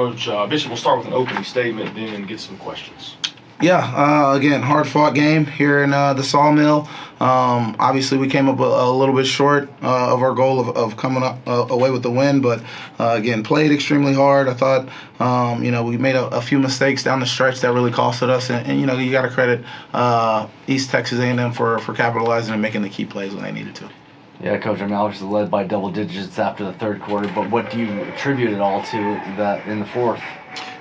Coach Bishop, we'll start with an opening statement, then get some questions. Yeah, again, hard-fought game here in the Sawmill. Obviously, we came up a little bit short of our goal of coming up away with the win, but again, played extremely hard. I thought, we made a few mistakes down the stretch that really costed us, and you got to credit East Texas A&M for capitalizing and making the key plays when they needed to. Yeah, Coach, obviously led by double digits after the third quarter, but what do you attribute it all to that in the fourth?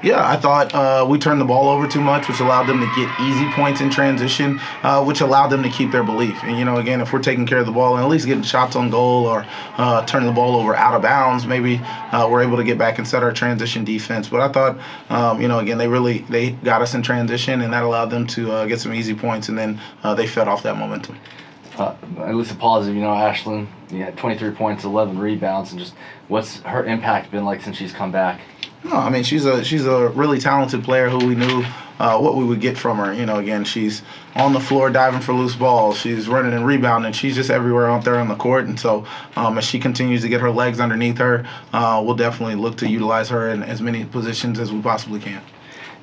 Yeah, I thought we turned the ball over too much, which allowed them to get easy points in transition, which allowed them to keep their belief. And, again, if we're taking care of the ball and at least getting shots on goal or turning the ball over out of bounds, maybe we're able to get back and set our transition defense. But I thought, again, they got us in transition, and that allowed them to get some easy points, and then they fed off that momentum. At least a positive, Ashlyn, 23 points, 11 rebounds, and just what's her impact been like since she's come back? No, I mean, she's a really talented player who we knew what we would get from her. Again, she's on the floor diving for loose balls. She's running and rebounding. She's just everywhere out there on the court. And so as she continues to get her legs underneath her, we'll definitely look to utilize her in as many positions as we possibly can.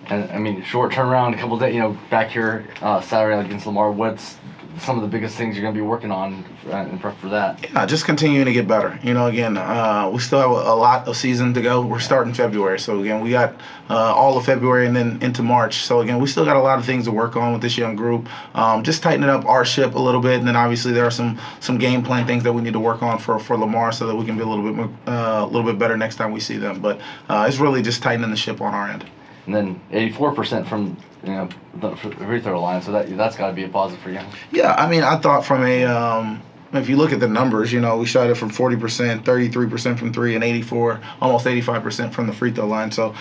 And, short turnaround, a couple of days, back here Saturday against Lamar. What's some of the biggest things you're going to be working on in prep for that? Yeah, just continuing to get better. Again, we still have a lot of season to go. We're starting February. So, again, we got all of February and then into March. So, again, we still got a lot of things to work on with this young group. Just tightening up our ship a little bit. And then, obviously, there are some game plan things that we need to work on for Lamar so that we can be a little bit better next time we see them. But it's really just tightening the ship on our end. And then 84% from the free throw line, so that's got to be a positive for you. Yeah, I mean, I thought from if you look at the numbers, we shot it from 40%, 33% from three, and 85% from the free throw line. So,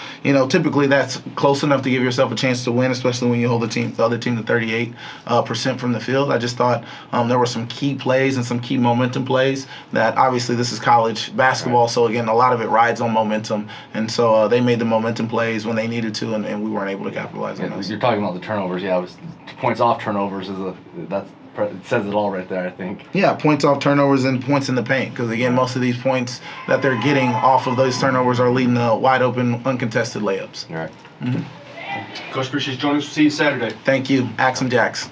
typically that's close enough to give yourself a chance to win, especially when you hold the other team to 38% from the field. I just thought there were some key plays and some key momentum plays that obviously this is college basketball. Right. So, again, a lot of it rides on momentum. And so they made the momentum plays when they needed to, and we weren't able to capitalize on those. You're talking about the turnovers. Yeah, it was points off turnovers. It says it all right there, I think. Yeah, points off turnovers and points in the paint. Because, again, most of these points that they're getting off of those turnovers are leading to wide-open, uncontested layups. All right. Mm-hmm. Coach, appreciate you joining us. We'll see you Saturday. Thank you. Axe 'em Jacks.